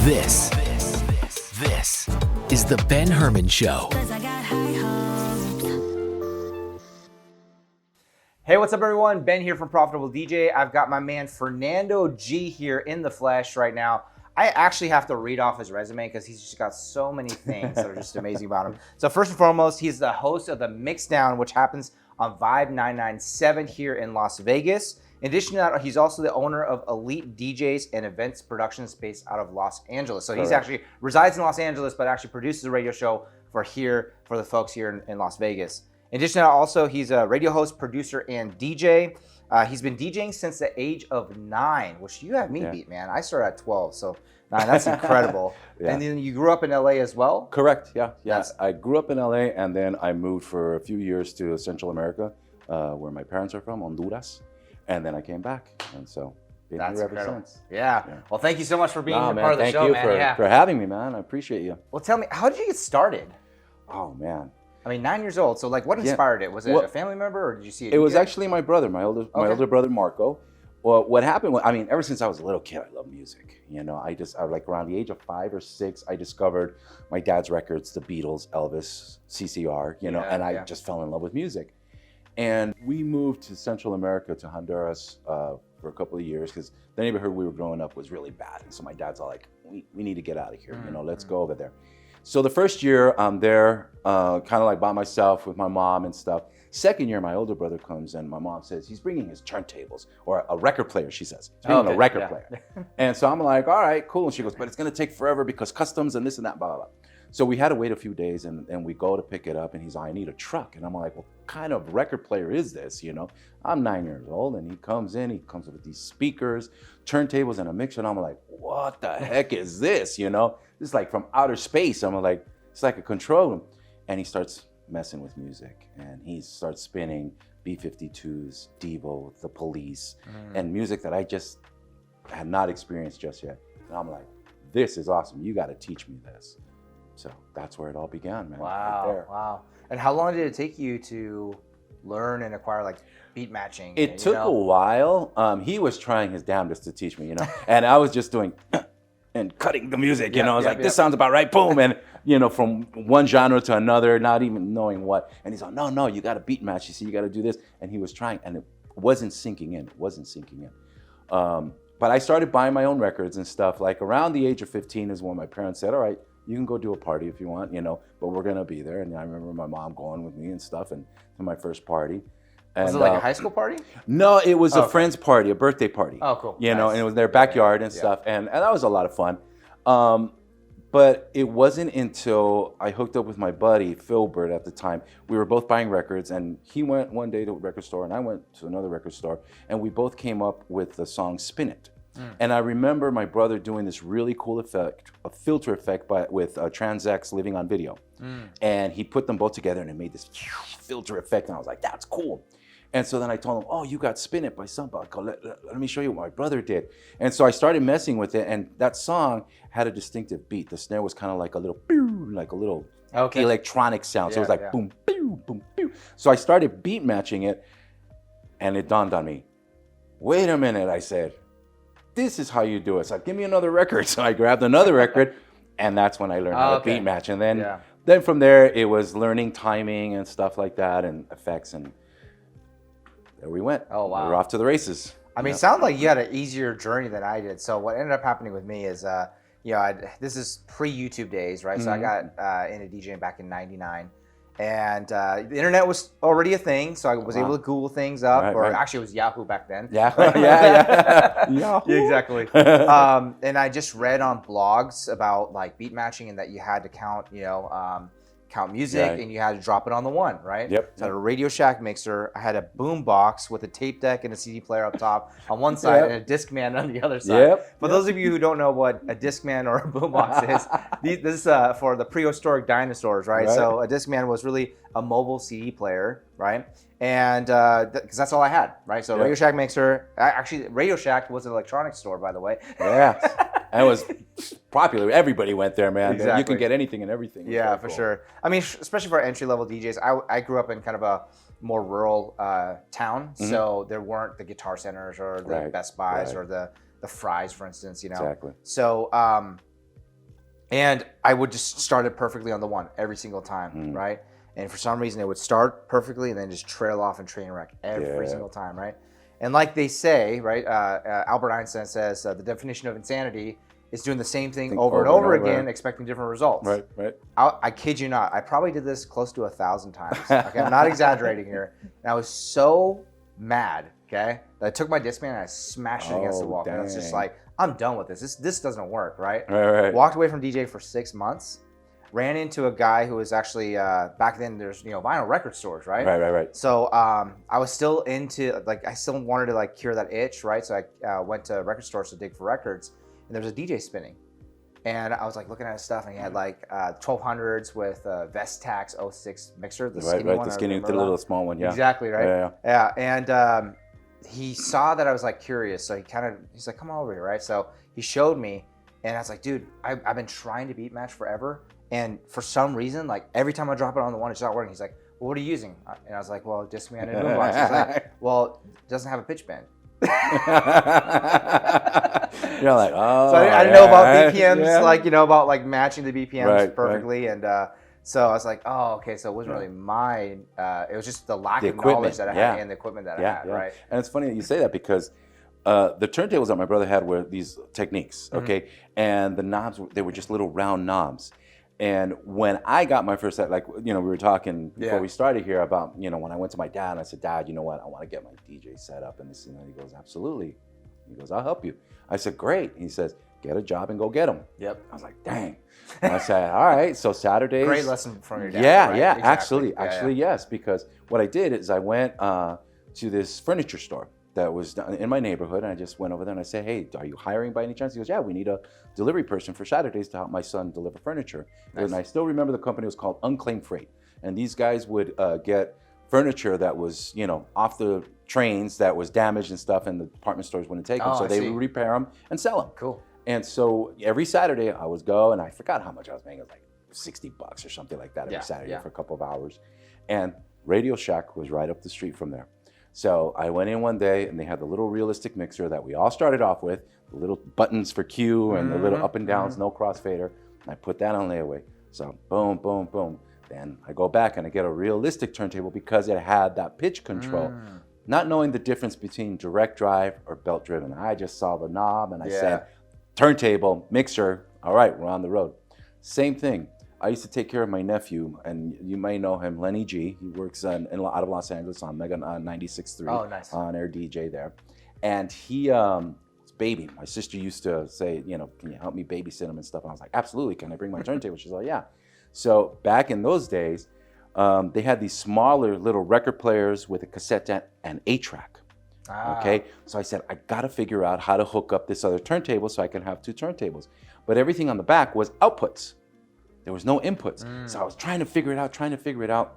This is the Ben Herman Show. Hey, what's up, everyone? Ben here from Profitable DJ. I've got my man Fernando G here in the flesh right now. I actually have to read off his resume because he's just got so many things that are just amazing about him. So first and foremost, he's the host of the Mixdown, which happens on Vibe 997 here in Las Vegas. In addition to that, he's also the owner of Elite DJs and Events Production Space out of Los Angeles. So he's actually resides in Los Angeles, but actually produces a radio show for the folks here in Las Vegas. In addition to that, also, he's a radio host, producer, and DJ. He's been DJing since the age of 9, which you have me beat, man. I started at 12, so 9, that's incredible. And then you grew up in LA as well? Correct, yeah. I grew up in LA, and then I moved for a few years to Central America, where my parents are from, Honduras. And then I came back, and so been here ever since. Yeah. Well, thank you so much for being part of the show, man. Thank you for having me, man. I appreciate you. Well, tell me, how did you get started? Oh, man. I mean, 9 years old. So, like, what inspired it? Was it a family member, or did you see it? It was actually my brother, my older brother, Marco. Well, what happened, ever since I was a little kid, I love music. You know, I like around the age of 5 or 6, I discovered my dad's records, the Beatles, Elvis, CCR, and I just fell in love with music. And we moved to Central America, to Honduras, for a couple of years because the neighborhood we were growing up was really bad. And so my dad's all like, we need to get out of here, let's go over there. So the first year I'm there, kind of like by myself with my mom and stuff. Second year, my older brother comes and my mom says, he's bringing his turntables, or a record player, she says. He's bringing a record player. And so I'm like, all right, cool. And she goes, but it's going to take forever because customs and this and that, blah, blah, blah. So we had to wait a few days and we go to pick it up and he's like, I need a truck. And I'm like, what kind of record player is this? I'm 9 years old and he comes with these speakers, turntables and a mixer. And I'm like, what the heck is this? This is like from outer space. I'm like, it's like a control room. And he starts messing with music and he starts spinning B-52s, Devo, The Police, and music that I just had not experienced just yet. And I'm like, this is awesome. You got to teach me this. So that's where it all began, man. Wow. And how long did it take you to learn and acquire like beat matching? It took a while. He was trying his damnedest to teach me, and I was just doing and cutting the music, I was like, this sounds about right, boom. And, from one genre to another, not even knowing what. And he's like, no, you got to beat match. You see, you got to do this. And he was trying, and it wasn't sinking in. But I started buying my own records and stuff. Like around the age of 15 is when my parents said, all right, you can go do a party if you want, but we're going to be there. And I remember my mom going with me and stuff and to my first party. And, was it like a high school party? No, it was a friend's party, a birthday party. Oh, cool. And it was in their backyard and stuff. And that was a lot of fun. But it wasn't until I hooked up with my buddy, Philbert, at the time. We were both buying records, and he went one day to a record store, and I went to another record store, and we both came up with the song Spin It. And I remember my brother doing this really cool effect, a filter effect with Transx Living on Video. And he put them both together and it made this filter effect. And I was like, that's cool. And so then I told him, oh, you got Spin It by somebody. Let me show you what my brother did. And so I started messing with it. And that song had a distinctive beat. The snare was kind of like a little, electronic sound. So it was like boom, boom, boom, boom. So I started beat matching it. And it dawned on me. Wait a minute, I said. This is how you do it. So give me another record. So I grabbed another record, and that's when I learned how to beat match. And then from there, it was learning timing and stuff like that, and effects, and there we went. Oh, wow. We were off to the races. I mean, it sounds like you had an easier journey than I did. So what ended up happening with me is, this is pre-YouTube days, right? So I got into DJing back in '99. And the internet was already a thing, so I was able to Google things up, actually it was Yahoo back then. Yeah. Yahoo. Yeah, exactly. And I just read on blogs about like beat matching and that you had to count music and you had to drop it on the one, right? Yep. So I had a Radio Shack mixer. I had a boom box with a tape deck and a CD player up top on one side and a Discman on the other side. For those of you who don't know what a Discman or a boom box is, this is for the prehistoric dinosaurs, right? So a Discman was really a mobile CD player, right? And because that's all I had, right? So Radio Shack mixer. Actually, Radio Shack was an electronics store, by the way. And it was popular. Everybody went there, man. Exactly. You can get anything and everything. Yeah, for sure. I mean, especially for entry-level DJs. I grew up in kind of a more rural town, so there weren't the Guitar Centers or the Best Buys or the Fry's, for instance. Exactly. So And I would just start it perfectly on the one every single time, right? And for some reason, it would start perfectly and then just trail off and train wreck every single time, right? And like they say, right, Albert Einstein says the definition of insanity is doing the same thing over and over again, expecting different results. Right. I kid you not. I probably did this close to 1,000 times. Okay, I'm not exaggerating here. And I was so mad, okay, that I took my Discman and I smashed it against the wall. And I was just like, I'm done with this. This doesn't work, right? Right. Walked away from DJ for 6 months. Ran into a guy who was actually back then. There's vinyl record stores, right? Right. So I was still into I still wanted to cure that itch, right? So I went to record stores to dig for records, and there was a DJ spinning, and I was looking at his stuff, and he had 1200s with Vestax 06 mixer, the skinny one. The skinny, the little small one, yeah. Exactly, right? Yeah. And he saw that I was curious, so he's like, come on over here, right? So he showed me, and I was like, dude, I've been trying to beat match forever. And for some reason, every time I drop it on the one, it's not working. He's like, well, what are you using? And I was like, well, Discman and Boombox. He's like, well, it doesn't have a pitch bend. You're like, oh. So I didn't know about BPMs, about matching the BPMs perfectly. Right. And so I was like, oh, okay. So it wasn't really mine. It was just the lack of knowledge that I had and the equipment that I had, right? And it's funny that you say that because the turntables that my brother had were these Techniques, okay? And the knobs, they were just little round knobs. And when I got my first set, we were talking before we started here about, when I went to my dad and I said, Dad, you know what, I want to get my DJ set up. And this, he goes, absolutely. He goes, I'll help you. I said, great. He says, get a job and go get them. Yep. I was like, dang. And I said, all right. So Saturdays. Great lesson from your dad. Yeah, right? yeah, Exactly. Actually, yes. Because what I did is I went to this furniture store that was in my neighborhood, and I just went over there and I said, hey, are you hiring by any chance? He goes, yeah, we need a delivery person for Saturdays to help my son deliver furniture. Nice. And I still remember the company was called Unclaimed Freight. And these guys would get furniture that was, off the trains that was damaged and stuff, and the department stores wouldn't take them. So they would repair them and sell them. Cool. And so every Saturday I would go, and I forgot how much I was paying. It was like $60 or something like that every Saturday for a couple of hours. And Radio Shack was right up the street from there. So I went in one day, and they had the little realistic mixer that we all started off with, the little buttons for Q and the little up and downs, no crossfader. And I put that on layaway. So boom, boom, boom. Then I go back and I get a realistic turntable because it had that pitch control. Not knowing the difference between direct drive or belt driven. I just saw the knob and I said, turntable, mixer, all right, we're on the road. Same thing. I used to take care of my nephew, and you may know him, Lenny G. He works out of Los Angeles on Mega 96.3. Oh, nice. On air DJ there. And he, baby, my sister used to say, can you help me babysit him and stuff? And I was like, absolutely. Can I bring my turntable? She's like, yeah. So back in those days, they had these smaller little record players with a cassette deck and 8-track. Okay, so I said, I gotta figure out how to hook up this other turntable so I can have 2 turntables. But everything on the back was outputs. There was no inputs. So I was trying to figure it out.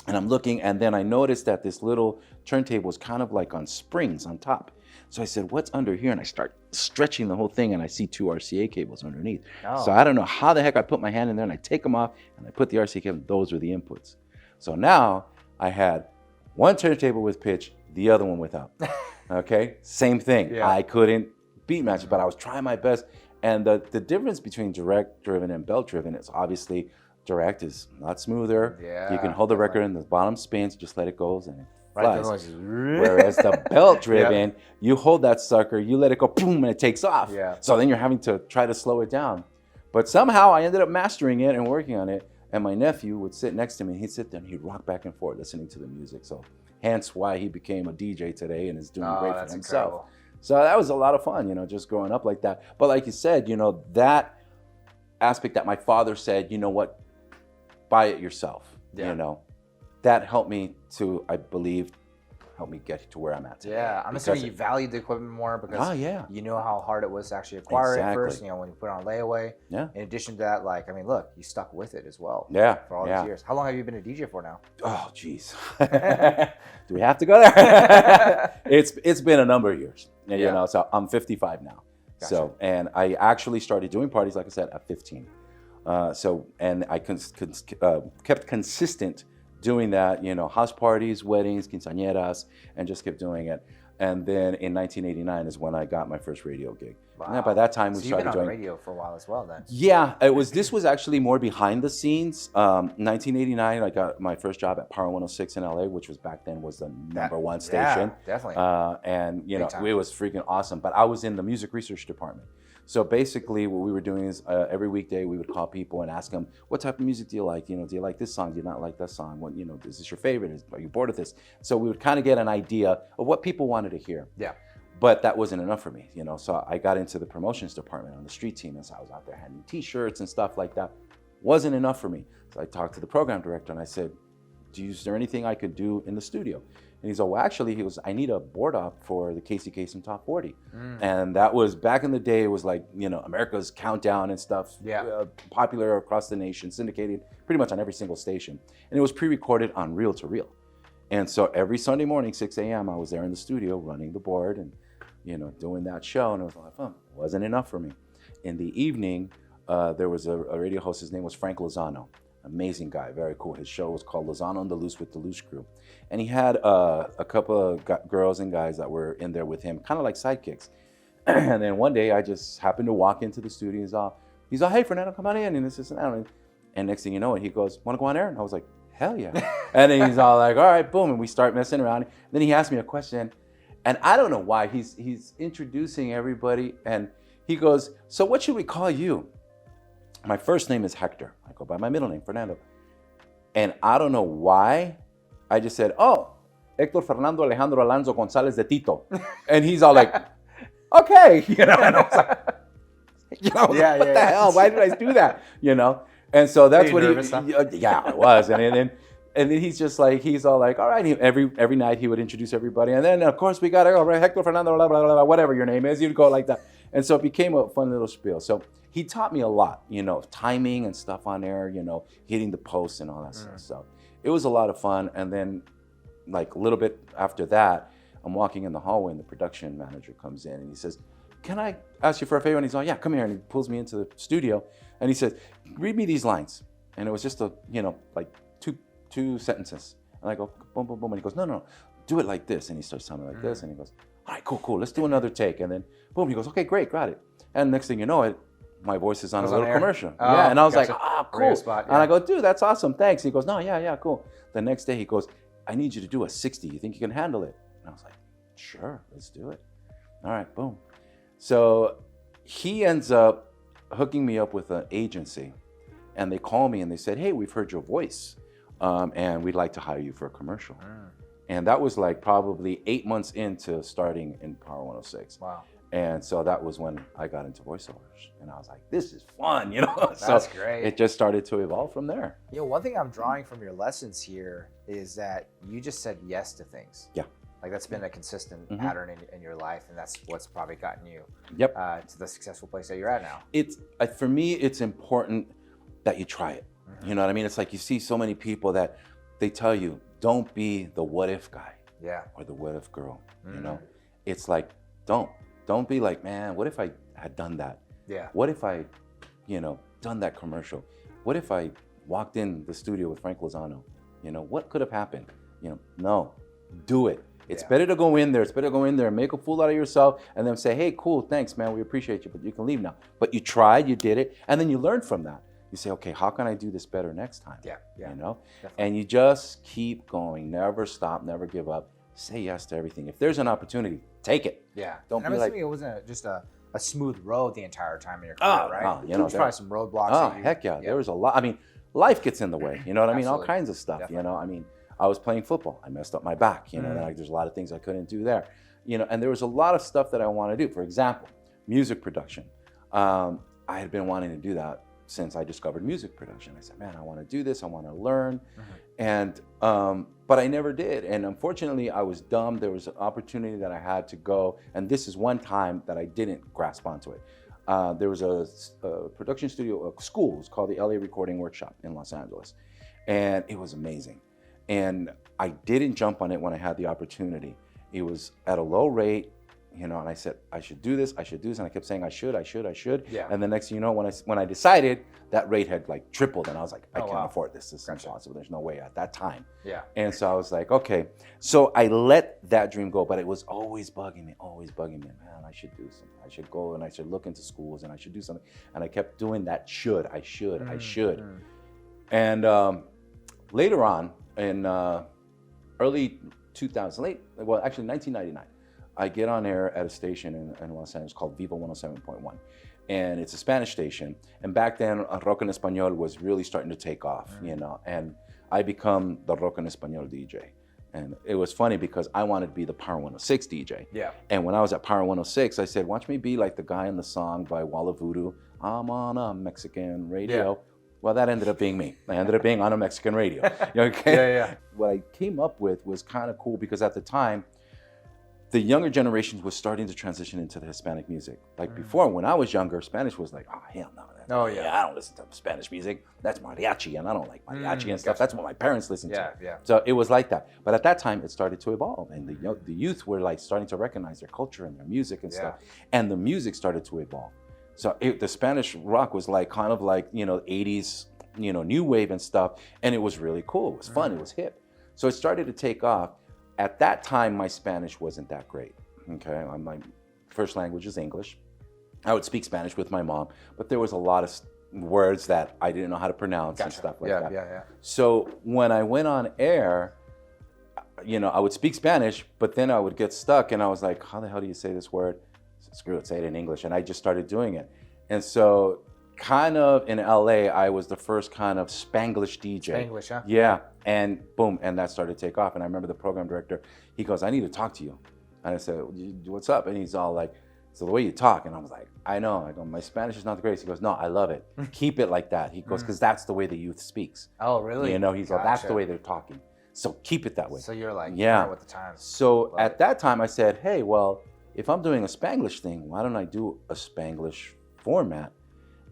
And I'm looking, and then I noticed that this little turntable was kind of like on springs on top. So I said, what's under here? And I start stretching the whole thing, and I see 2 RCA cables underneath. So I don't know how the heck I put my hand in there, and I take them off, and I put the RCA cable. Those were the inputs. So now I had one turntable with pitch, the other one without. Okay, same thing. Yeah. I couldn't beat match it, but I was trying my best. And the difference between direct driven and belt driven is obviously direct is a lot smoother. Yeah, you can hold the record and the bottom spins, just let it go and it flies. Whereas the belt driven, you hold that sucker, you let it go, boom, and it takes off. Yeah. So then you're having to try to slow it down. But somehow I ended up mastering it and working on it. And my nephew would sit next to me, and he'd sit there and he'd rock back and forth listening to the music. So hence why he became a DJ today and is doing great for himself. Incredible. So that was a lot of fun, just growing up like that. But like you said, that aspect that my father said, you know what, buy it yourself. That helped me to, I believe, help me get to where I'm at today. Yeah, I'm assuming you valued the equipment more because you know how hard it was to actually acquire it first, when you put it on layaway. Yeah. In addition to that, look, you stuck with it as well. Yeah. For all these years. How long have you been a DJ for now? Oh, geez. Do we have to go there? It's been a number of years. And, so I'm 55 now. Gotcha. So, and I actually started doing parties, like I said, at 15. And I kept consistent doing that, house parties, weddings, quinceañeras, and just kept doing it. And then in 1989 is when I got my first radio gig. Wow. Yeah, by that time we so started you've been on doing radio for a while as well then. Yeah, this was actually more behind the scenes. 1989, I got my first job at Power 106 in LA, which was back then was the number one station. Yeah, definitely. And you know, it was freaking awesome. But I was in the music research department. So basically, what we were doing is every weekday we would call people and ask them, "What type of music do you like? You know, do you like this song? Do you not like that song? What, you know, is this your favorite? Are you bored of this?" So we would kind of get an idea of what people wanted to hear. Yeah. But that wasn't enough for me, you know. So I got into the promotions department on the street team, and so I was out there handing T-shirts and stuff like that. Wasn't enough for me. So I talked to the program director and I said, "Is there anything I could do in the studio?" And he's like, "Well, actually," he goes, "I need a board op for the Casey Kasem Top 40." And that was back in the day. It was like, you know, America's Countdown and stuff. Yeah. Popular across the nation, syndicated pretty much on every single station. And it was pre-recorded on reel to reel. And so every Sunday morning, 6 a.m., I was there in the studio running the board and, you know, doing that show. And it was like, fun. It wasn't enough for me. In the evening, there was a radio host. His name was Frank Lozano. Amazing guy, very cool. His show was called Lozano and the Loose with the Loose Crew. And he had a couple of girls and guys that were in there with him, kind of like sidekicks. And then one day I just happened to walk into the studio. He's all, "Hey, Fernando, come on in." And this is and next thing you know, he goes, "Want to go on air?" And I was like, "Hell yeah." And then he's all like, "All right, boom." And we start messing around. And then he asked me a question. And I don't know why. He's introducing everybody. And he goes, "So what should we call you?" My first name is Hector. I go by my middle name, Fernando. And I don't know why. I just said, "Oh, Héctor Fernando Alejandro Alonso González de Tito." And he's all like, "Okay." You know, and I was like, what the hell? Why did I do that? You know? And so that's what nervous, huh? Yeah, I was. And then he's just like, he's all like, "All right." Every night he would introduce everybody. And then, of course, we got Héctor Fernando, blah, blah, blah, whatever your name is. He'd go like that. And so it became a fun little spiel. So he taught me a lot, you know, timing and stuff on air, you know, hitting the posts and all that stuff. So it was a lot of fun. And then, like, a little bit after that, I'm walking in the hallway and the production manager comes in and he says, "Can I ask you for a favor?" And he's like, "Yeah, come here." And he pulls me into the studio and he says, "Read me these lines." And it was just like two sentences. And I go, boom, boom, boom. And he goes, no, do it like this. And he starts telling me like this. And he goes, "All right, cool. Let's do another take." And then, boom, he goes, "Okay, great, got it." And next thing you know, my voice is on a little commercial. Oh, yeah, and I was gotcha. like, cool. Spot, yeah. And I go, "Dude, that's awesome, thanks." He goes, "No, yeah, cool." The next day he goes, "I need you to do a 60. You think you can handle it?" And I was like, "Sure, let's do it." All right, boom. So he ends up hooking me up with an agency. And they call me and they said, "Hey, we've heard your voice. And we'd like to hire you for a commercial." And that was like probably 8 months into starting in Power 106. Wow. And so that was when I got into voiceovers. And I was like, this is fun, you know? That's great. It just started to evolve from there. One thing I'm drawing from your lessons here is that you just said yes to things. Yeah. Like that's been a consistent pattern in your life, and that's what's probably gotten you to the successful place that you're at now. For me, it's important that you try it. You know what I mean? It's like you see so many people that they tell you, don't be the what if guy or the what if girl. You know, it's like, don't be like, "Man, what if I had done that? Yeah. What if I, done that commercial? What if I walked in the studio with Frank Lozano? You know, what could have happened? No, do it. It's better to go in there. It's better to go in there and make a fool out of yourself and then say, "Hey, cool, thanks, man. We appreciate you, but you can leave now." But you tried, you did it, and then you learn from that. You say, "Okay, how can I do this better next time?" Yeah. You know? Definitely. And you just keep going. Never stop, never give up. Say yes to everything. If there's an opportunity, take it. Yeah. Don't and be I'm like, assuming it wasn't just a smooth road the entire time in your career, right? There's probably some roadblocks. Oh, heck yeah. There was a lot. I mean, life gets in the way. You know what I mean? All Absolutely. kinds of stuff. Definitely. You know, I mean, I was playing football. I messed up my back. You know, like, there's a lot of things I couldn't do there. You know, and there was a lot of stuff that I want to do. For example, music production. I had been wanting to do that since I discovered music production. I said, "Man, I want to do this. I want to learn." And but I never did. And unfortunately, I was dumb. There was an opportunity that I had to go, and this is one time that I didn't grasp onto it. There was a production studio, a school. It was called the LA Recording Workshop in Los Angeles, and it was amazing. And I didn't jump on it when I had the opportunity. It was at a low rate, you know, and I said, I should do this, and I kept saying, I should. Yeah. And the next thing you know, when I decided, that rate had like tripled, and I was like, I can't wow. afford this. This is impossible. There's no way at that time. Yeah. And so I was like, okay. So I let that dream go, but it was always bugging me. Man, I should do something. I should go and I should look into schools and I should do something. And I kept doing that I should. And later on, in early 1999, I get on air at a station in Los Angeles called Vivo 107.1. And it's a Spanish station. And back then, Rock en Español was really starting to take off, you know. And I become the Rock en Español DJ. And it was funny because I wanted to be the Power 106 DJ. Yeah. And when I was at Power 106, I said, watch me be like the guy in the song by Walla Voodoo, I'm on a Mexican radio. Yeah. Well, that ended up being me. I ended up being on a Mexican radio. Okay? Yeah. What I came up with was kind of cool because at the time, the younger generations was starting to transition into the Hispanic music. Like before, when I was younger, Spanish was like, oh, hell no. I don't listen to Spanish music. That's mariachi, and I don't like mariachi and stuff. That's what my parents listened to. Yeah. So it was like that. But at that time, it started to evolve, and the youth were like starting to recognize their culture and their music and stuff. And the music started to evolve. So the Spanish rock was like kind of like, 80s, new wave and stuff. And it was really cool. It was fun. It was hip. So it started to take off. At that time, my Spanish wasn't that great. Okay. My first language is English. I would speak Spanish with my mom, but there was a lot of words that I didn't know how to pronounce and stuff like that. Yeah. So when I went on air, I would speak Spanish, but then I would get stuck and I was like, how the hell do you say this word? Screw it, say it in English. And I just started doing it. And so kind of in LA, I was the first kind of Spanglish DJ. Spanglish, huh? Yeah. And boom, and that started to take off. And I remember the program director, he goes, I need to talk to you. And I said, what's up? And he's all like, so the way you talk. And I was like, I know. I go, my Spanish is not the greatest. He goes, no, I love it. Keep it like that. He goes, because that's the way the youth speaks. Oh, really? He's like, that's the way they're talking. So keep it that way. So you're like, with the times. So at that time I said, hey, well, if I'm doing a Spanglish thing, why don't I do a Spanglish format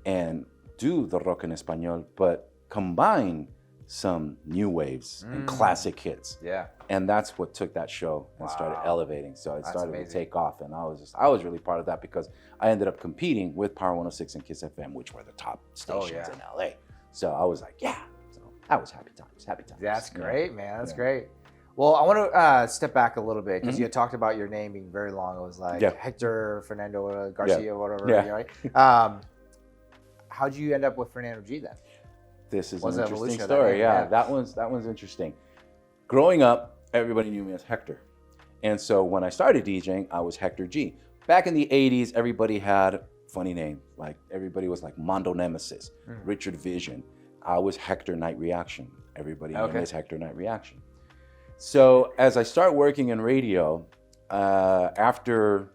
and do the Rock en Español, but combine some new waves and classic hits. Yeah. And that's what took that show and started elevating. So it started to take off. And I was really part of that because I ended up competing with Power 106 and Kiss FM, which were the top stations in LA. So I was like, yeah. So that was happy times. That's great, man. That's great. Well, I want to step back a little bit because you had talked about your name being very long. It was like Hector Fernando Garcia, whatever. Yeah. Right? How'd you end up with Fernando G then? This is an interesting story. That one's interesting. Growing up, everybody knew me as Hector. And so when I started DJing, I was Hector G. Back in the 80s, everybody had funny names. Like everybody was like Mondo Nemesis, Richard Vision. I was Hector Night Reaction. Everybody knew me as Hector Night Reaction. So as I start working in radio, after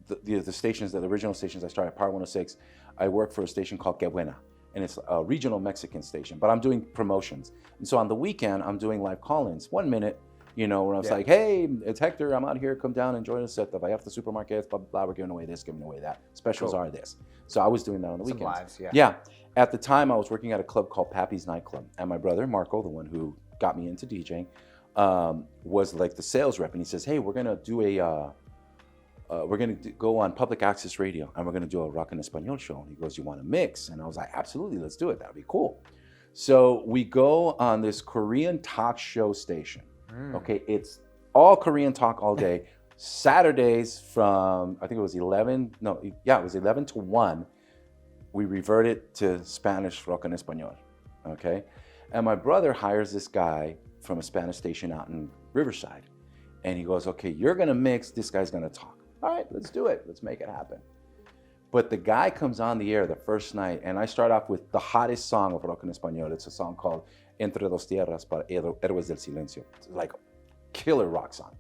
the stations, the original stations I started at Power 106, I worked for a station called Que Buena. And it's a regional Mexican station, but I'm doing promotions. And so on the weekend, I'm doing live call-ins. 1 minute, where I was like, hey, it's Hector, I'm out here, come down and join us at the Vallarta Supermarket, blah, blah, blah, we're giving away this, giving away that. Specials are this. So I was doing that on the weekends. Lives, yeah. At the time, I was working at a club called Pappy's Nightclub. And my brother, Marco, the one who got me into DJing, was like the sales rep. And he says, hey, we're going to do we're going to go on public access radio and we're going to do a Rock en Español show. And he goes, you want to mix? And I was like, absolutely, let's do it. That'd be cool. So we go on this Korean talk show station. Okay, it's all Korean talk all day. Saturdays from, I think it was 11 to 1. We reverted to Spanish Rock en Español. Okay. And my brother hires this guy from a Spanish station out in Riverside. And he goes, okay, you're going to mix, this guy's going to talk. All right, let's do it. Let's make it happen. But the guy comes on the air the first night, and I start off with the hottest song of Rock en Español. It's a song called Entre dos tierras para héroes del silencio. It's like a killer rock song.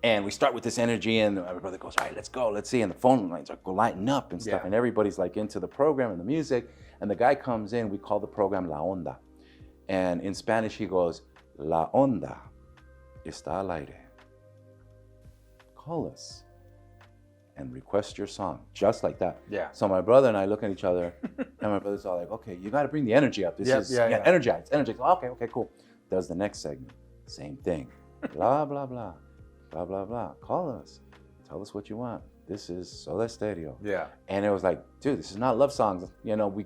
And we start with this energy, and my brother goes, all right, let's go, let's see. And the phone lines are lighting up and stuff, and everybody's like into the program and the music. And the guy comes in, we call the program La Onda. And in Spanish, he goes, La Onda está al aire. Call us and request your song, just like that. Yeah. So my brother and I look at each other, and my brother's all like, okay, you got to bring the energy up. This is energized. Okay, cool. Does the next segment, same thing. Blah, blah, blah, blah, blah, blah. Call us. tell us what you want. This is Soda Stereo. Yeah. And it was like, dude, this is not love songs. You know, we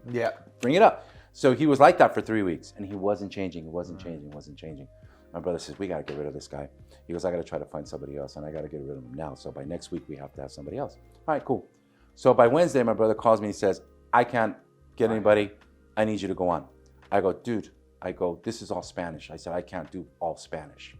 bring it up. So he was like that for 3 weeks, and he wasn't changing. He wasn't changing. My brother says, we got to get rid of this guy. He goes, I got to try to find somebody else, and I got to get rid of him now. So by next week, we have to have somebody else. All right, cool. So by Wednesday, my brother calls me and says, I can't get anybody. I need you to go on. I go, dude, this is all Spanish. I said, I can't do all Spanish.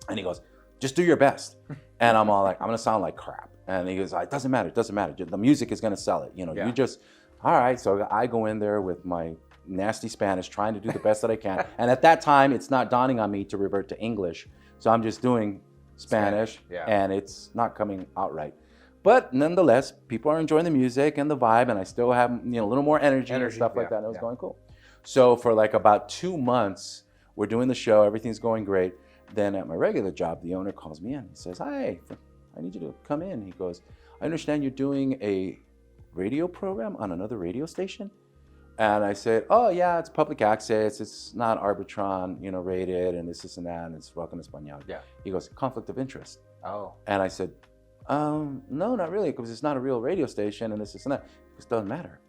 And he goes, just do your best. And I'm all like, I'm going to sound like crap. And he goes, it doesn't matter. The music is going to sell it. You know, you just, all right. So I go in there with my nasty Spanish, trying to do the best that I can. And at that time, it's not dawning on me to revert to English. So I'm just doing Spanish. And it's not coming out right. But nonetheless, people are enjoying the music and the vibe, and I still have, you know, a little more energy and stuff like that. And it was going cool. So for like about 2 months, we're doing the show. Everything's going great. Then at my regular job, the owner calls me in. He says, hi, I need you to come in. He goes, I understand you're doing a radio program on another radio station. And I said, oh, yeah, it's public access. It's not Arbitron, you know, rated, and this and that, and it's rock en español. Yeah. He goes, conflict of interest. Oh. And I said, no, not really, because it's not a real radio station, and this and that. He goes, doesn't matter.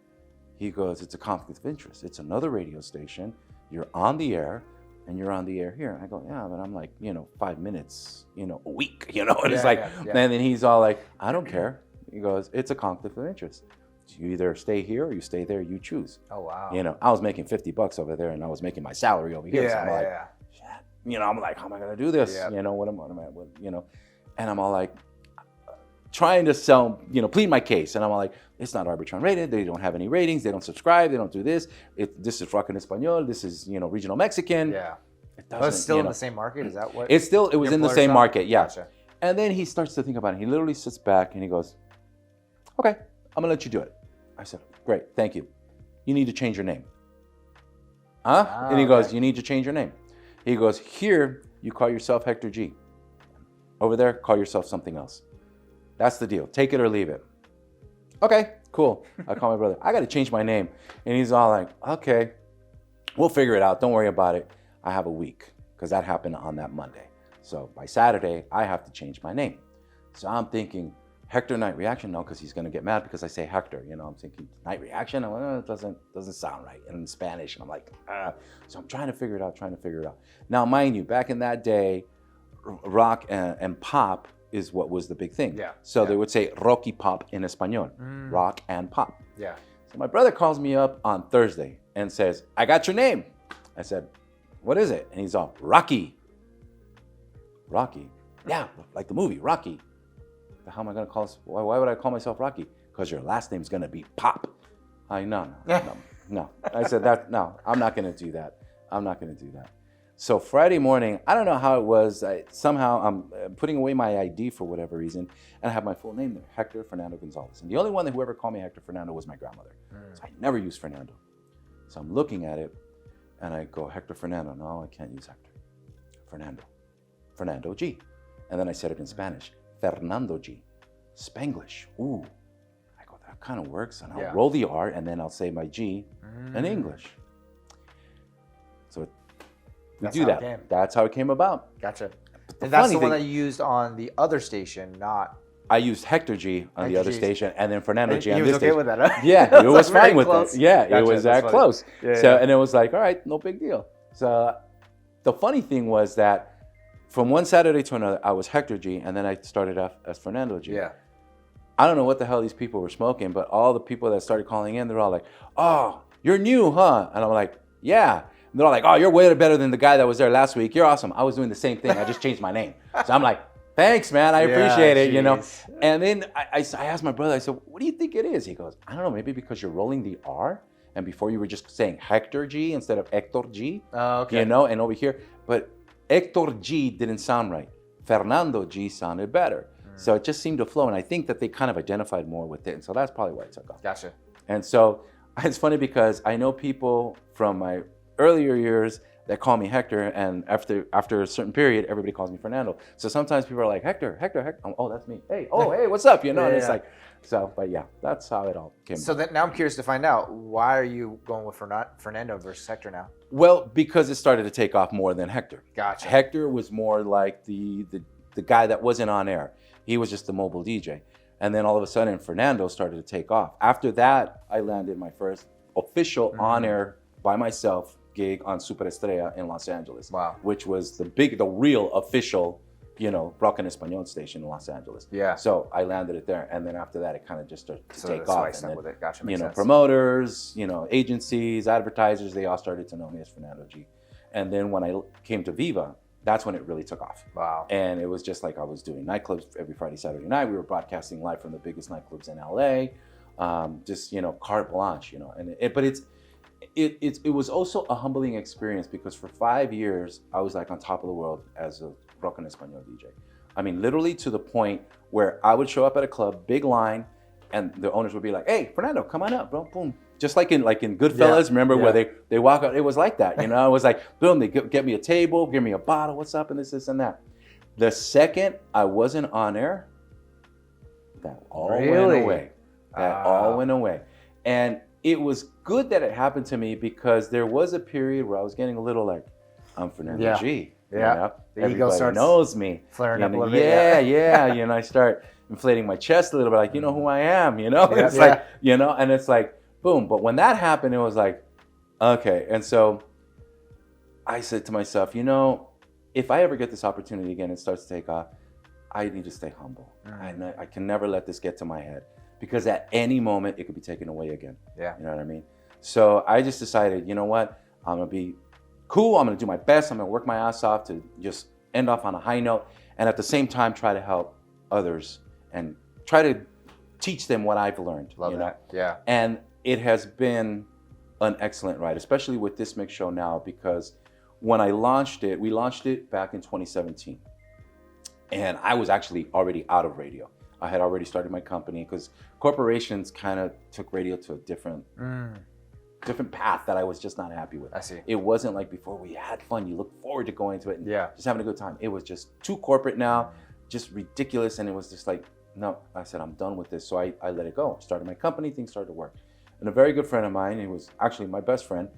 He goes, it's a conflict of interest. It's another radio station. You're on the air, and you're on the air here. And I go, yeah, but I'm like, you know, 5 minutes, you know, a week, you know? And it's like, and then he's all like, I don't care. He goes, it's a conflict of interest. You either stay here or you stay there, you choose. Oh, wow. You know, I was making $50 over there, and I was making my salary over here. So I'm like, shit. You know, I'm like, how am I going to do this? You know, what am I, you know? And I'm all like, trying to sell, you know, plead my case. And I'm all like, it's not Arbitron rated. They don't have any ratings. They don't subscribe. They don't do this. This is rock en español. This is, you know, regional Mexican. Yeah. It doesn't, it's still in the same market? Is that what? It was in the same market, yeah. Gotcha. And then he starts to think about it. He literally sits back and he goes, okay, I'm going to let you do it. I said, great, thank you. You need to change your name. Huh? Ah, and he goes, you need to change your name. He goes, here, you call yourself Hector G. Over there, call yourself something else. That's the deal. Take it or leave it. Okay, cool. I call my brother. I got to change my name. And he's all like, okay, we'll figure it out. Don't worry about it. I have a week because that happened on that Monday. So by Saturday, I have to change my name. So I'm thinking, Hector Night Reaction? No, because he's going to get mad because I say Hector. You know, I'm thinking Night Reaction? I'm like, oh, it doesn't sound right in Spanish. And I'm like, So I'm trying to figure it out. Now, mind you, back in that day, rock and pop is what was the big thing. Yeah. So they would say rock y pop in español, rock and pop. Yeah. So my brother calls me up on Thursday and says, I got your name. I said, what is it? And he's all, Rocky. Rocky? Yeah, like the movie, Rocky. How am I going to call, why would I call myself Rocky? Because your last name's going to be Pop. No. I said, no, I'm not going to do that. So Friday morning, I don't know how it was. Somehow I'm putting away my ID for whatever reason, and I have my full name there, Hector Fernando Gonzalez. And the only one who ever called me Hector Fernando was my grandmother. So I never used Fernando. So I'm looking at it, and I go, Hector Fernando. No, I can't use Hector. Fernando G. And then I said it in Spanish, Fernando G. Spanglish. Ooh. I go, that kind of works. And I'll roll the R, and then I'll say my G in English. So we do that. That's how it came about. Gotcha. And that's the one that you used on the other station, not... I used Hector G on the other station, and then Fernando G on this station. He was okay with that, huh? Yeah, it was fine with it. Yeah, Gotcha, it was that close. Yeah, and it was like, all right, no big deal. So the funny thing was that from one Saturday to another, I was Hector G, and then I started off as Fernando G. Yeah. I don't know what the hell these people were smoking, but all the people that started calling in, they're all like, oh, you're new, huh? And I'm like, yeah. And they're all like, oh, you're way better than the guy that was there last week. You're awesome. I was doing the same thing. I just changed my name. So I'm like, thanks, man. I appreciate it, you know. And then I asked my brother, I said, what do you think it is? He goes, I don't know, maybe because you're rolling the R, and before you were just saying Hector G instead of Hector G. Oh, okay. You know, and over here, but Hector G didn't sound right. Fernando G sounded better. So it just seemed to flow, and I think that they kind of identified more with it, and so that's probably why it took off. Gotcha. And so it's funny because I know people from my earlier years that call me Hector, and after a certain period, everybody calls me Fernando. So sometimes people are like, Hector. Oh, that's me. Hey, what's up? You know, and it's like, so, but yeah, that's how it all came. So now I'm curious to find out, why are you going with Fernando versus Hector now? Well, because it started to take off more than Hector. Gotcha. Hector was more like the guy that wasn't on air. He was just the mobile DJ. And then all of a sudden, Fernando started to take off. After that, I landed my first official on-air by myself gig on Superestrella in Los Angeles. Wow. Which was the real official, rock en español station in Los Angeles. Yeah. So I landed it there. And then after that, it kind of just started to take off. And then, with it. Gotcha, makes sense. Promoters, agencies, advertisers, they all started to know me as Fernando G. And then when I came to Viva, that's when it really took off. Wow. And it was just like I was doing nightclubs every Friday, Saturday night. We were broadcasting live from the biggest nightclubs in LA. Just, carte blanche, but it was also a humbling experience because for 5 years, I was like on top of the world as a rock en español DJ. I mean, literally to the point where I would show up at a club, big line, and the owners would be like, "Hey, Fernando, come on up, bro, boom." Just like in Goodfellas, remember where they walk out, it was like that, It was like, boom, they get me a table, give me a bottle, what's up, and this and that. The second I wasn't on air, that all went away. All went away. And it was good that it happened to me because there was a period where I was getting a little like, I'm Fernando G. Yeah. The Everybody ego starts knows me. Flaring up a little bit. Yeah. I start inflating my chest a little bit, like, you know who I am, It's like, and it's like, boom. But when that happened, it was like, okay. And so I said to myself, if I ever get this opportunity again and it starts to take off, I need to stay humble. I can never let this get to my head because at any moment it could be taken away again. Yeah. You know what I mean? So I just decided, you know what? I'm going to be cool. I'm going to do my best. I'm going to work my ass off to just end off on a high note. And at the same time, try to help others and try to teach them what I've learned. Love that. Yeah. And it has been an excellent ride, especially with this mix show now, because when we launched it back in 2017. And I was actually already out of radio. I had already started my company because corporations kind of took radio to a different path that I was just not happy with. I see. It wasn't like before we had fun. You look forward to going to it and just having a good time. It was just too corporate now, just ridiculous. And it was just like, no, I said, I'm done with this. So I let it go. Started my company, things started to work. And a very good friend of mine, he was actually my best friend,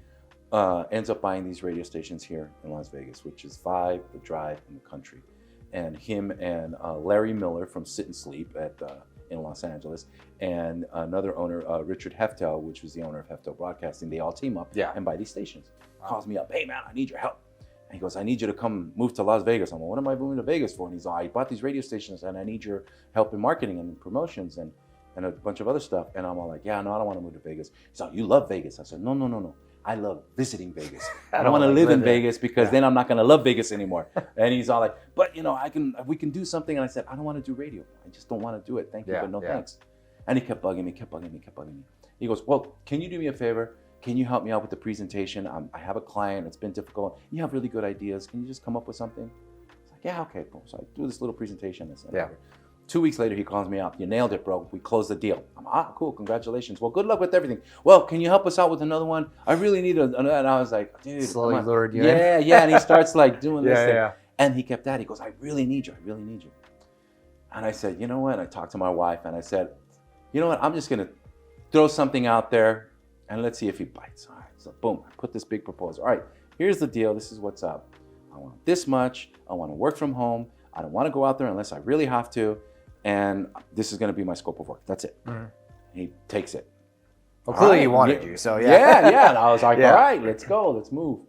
ends up buying these radio stations here in Las Vegas, which is 5, The Drive, and The Country. And him and Larry Miller from Sit and Sleep in Los Angeles, and another owner, Richard Heftel, which was the owner of Heftel Broadcasting, they all team up and buy these stations. Calls me up, hey man, I need your help. And he goes, I need you to come move to Las Vegas. I'm like, what am I moving to Vegas for? And he's like, I bought these radio stations and I need your help in marketing and promotions and a bunch of other stuff. And I'm all like, yeah, no, I don't want to move to Vegas. He's like, you love Vegas. I said, no. I love visiting Vegas. I don't want to live in Vegas because then I'm not going to love Vegas anymore. And he's all like, but we can do something. And I said, I don't want to do radio. I just don't want to do it. Thank you, but no thanks. And he kept bugging me. He goes, well, can you do me a favor? Can you help me out with the presentation? I have a client. It's been difficult. You have really good ideas. Can you just come up with something? I was like, yeah, okay, cool. So I do this little presentation. 2 weeks later, he calls me up. You nailed it, bro. We closed the deal. I'm cool. Congratulations. Well, good luck with everything. Well, can you help us out with another one? I really need and I was like, dude. Slowly lured you in. Yeah. And he starts like doing this thing. Yeah. And he kept at it. He goes, I really need you. And I said, you know what? I talked to my wife and I said, you know what? I'm just going to throw something out there and let's see if he bites. All right. So boom, I put this big proposal. All right, here's the deal. This is what's up. I want this much. I want to work from home. I don't want to go out there unless I really have to. And this is going to be my scope of work. That's it. Mm-hmm. He takes it. Well, clearly he wanted you, so yeah. And I was like, all right, let's go, let's move.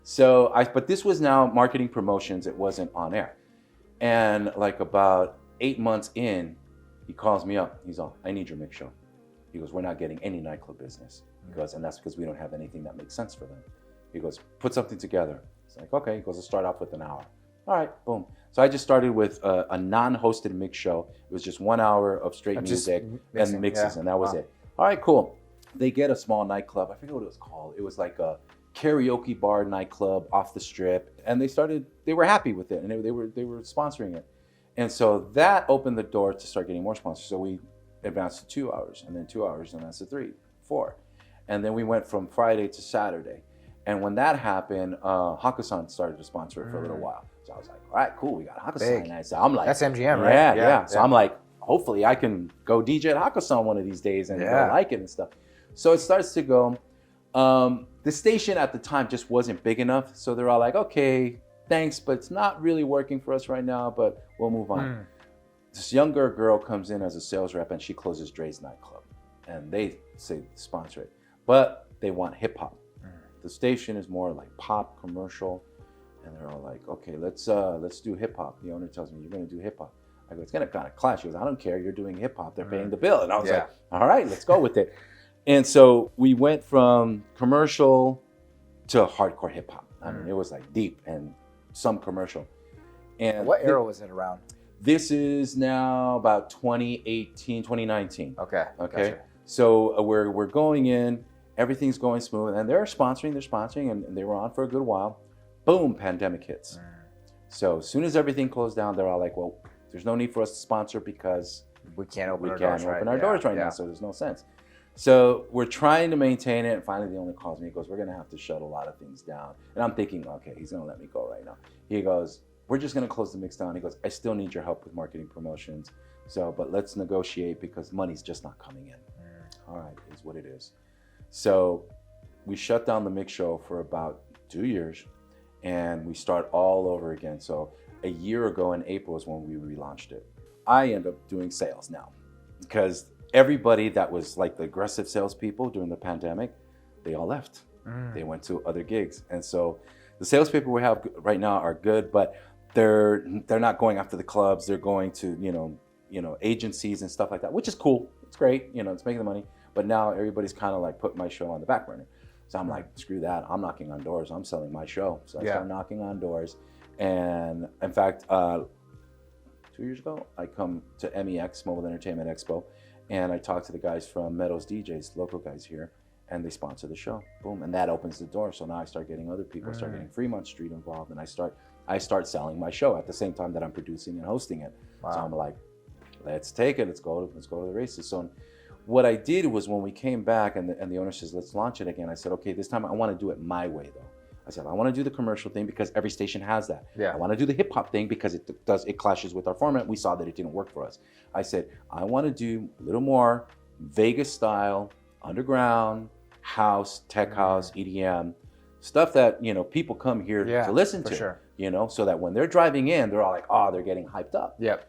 So but this was now marketing promotions. It wasn't on air. And like about 8 months in, he calls me up. He's all, I need your mix show. He goes, we're not getting any nightclub business. He goes, and that's because we don't have anything that makes sense for them. He goes, put something together. It's like, okay. He goes, let's start off with an hour. All right, boom. So I just started with a non-hosted mix show. It was just 1 hour of straight music and mixes, and that was it. All right, cool. They get a small nightclub. I forget what it was called. It was like a karaoke bar nightclub off the strip, and they were happy with it, and they were sponsoring it. And so that opened the door to start getting more sponsors. So we advanced to 2 hours, and then 2 hours, and that's to 3, 4. And then we went from Friday to Saturday. And when that happened, Hakkasan started to sponsor it for a little while. So I was like, all right, cool, we got Hakkasan. And so I'm like, that's MGM, right? Yeah. So I'm like, hopefully I can go DJ at Hakkasan one of these days and they'll like it and stuff. So it starts to go. The station at the time just wasn't big enough. So they're all like, okay, thanks, but it's not really working for us right now, but we'll move on. this younger girl comes in as a sales rep and she closes Dre's nightclub, and they say sponsor it, but they want hip hop. The station is more like pop commercial, and they're all like, okay, let's do hip hop. The owner tells me, you're going to do hip hop. I go, it's going to kind of clash. She goes, I don't care. You're doing hip hop. They're paying the bill. And I was like, all right, let's go with it. And so we went from commercial to hardcore hip hop. I mean, it was like deep and some commercial. And what era was it around? This is now about 2018, 2019. Okay. Gotcha. So we're going in, everything's going smooth, and they're sponsoring, and they were on for a good while. Boom, pandemic hits. So as soon as everything closed down, they're all like, well, there's no need for us to sponsor because we can't open our doors right now, so there's no sense. So we're trying to maintain it, and finally the owner calls me. He goes, we're going to have to shut a lot of things down. And I'm thinking, okay, he's going to let me go right now. He goes, we're just going to close the mix down. He goes, I still need your help with marketing promotions. So, but let's negotiate because money's just not coming in. All right, is what it is. So we shut down the mix show for about 2 years, and we start all over again. So a year ago in April is when we relaunched it. I end up doing sales now because everybody that was like the aggressive salespeople during the pandemic, they all left. They went to other gigs. And so the salespeople we have right now are good, but they're not going after the clubs. They're going to, you know, agencies and stuff like that, which is cool. It's great. You know, it's making the money. But now everybody's kind of like put my show on the back burner. So I'm like, screw that. I'm knocking on doors. I'm selling my show. So I start knocking on doors. And in fact, 2 years ago, I come to MEX, Mobile Entertainment Expo, and I talk to the guys from Meadows DJs, local guys here, and they sponsor the show. Boom, and that opens the door. So now I start getting other people, start getting Fremont Street involved, and I start selling my show at the same time that I'm producing and hosting it. Wow. So I'm like, let's take it. Let's go to the races. So what I did was when we came back and the owner says, let's launch it again. I said, okay, this time I want to do it my way though. I said, I want to do the commercial thing because every station has that. I want to do the hip hop thing because it clashes with our format. We saw that it didn't work for us. I said, I want to do a little more Vegas style, underground, house, tech house, EDM, stuff that, you know, people come here to listen to, sure. You know, so that when they're driving in, they're all like, oh, they're getting hyped up. Yep.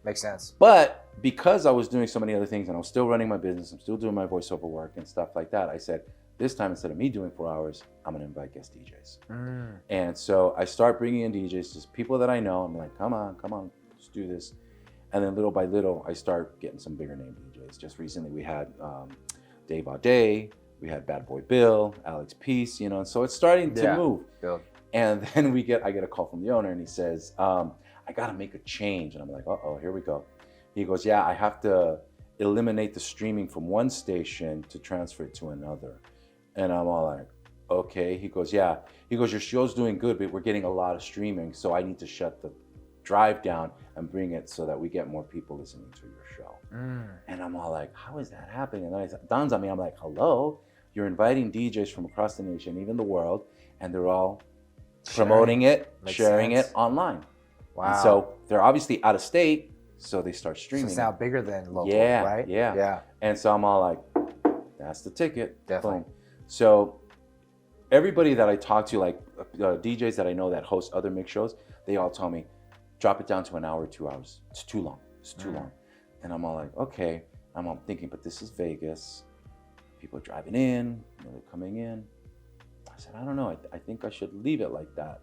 Makes sense. But because I was doing so many other things and I was still running my business, I'm still doing my voiceover work and stuff like that, I said, this time, instead of me doing 4 hours, I'm going to invite guest DJs. And so I start bringing in DJs, just people that I know. I'm like, come on, let's do this. And then little by little, I start getting some bigger name DJs. Just recently, we had Dave Auday, we had Bad Boy Bill, Alex Peace, you know, and so it's starting to move. Bill. And then I get a call from the owner, and he says, I got to make a change. And I'm like, uh-oh, here we go. He goes, yeah, I have to eliminate the streaming from one station to transfer it to another. And I'm all like, okay. He goes, yeah. He goes, your show's doing good, but we're getting a lot of streaming, so I need to shut the drive down and bring it so that we get more people listening to your show. And I'm all like, how is that happening? And then it dawns on me, I'm like, hello, you're inviting DJs from across the nation, even the world, and they're all promoting it, sharing it online. Wow. And so they're obviously out of state, so they start streaming. So it's now bigger than local, right? Yeah. And so I'm all like, that's the ticket. Definitely. Boom. So everybody that I talk to, like DJs that I know that host other mix shows, they all tell me, drop it down to an hour, 2 hours. It's too long. It's too long. And I'm all like, okay. I'm all thinking, but this is Vegas. People are driving in, you know, they're coming in. I said, I don't know. I think I should leave it like that.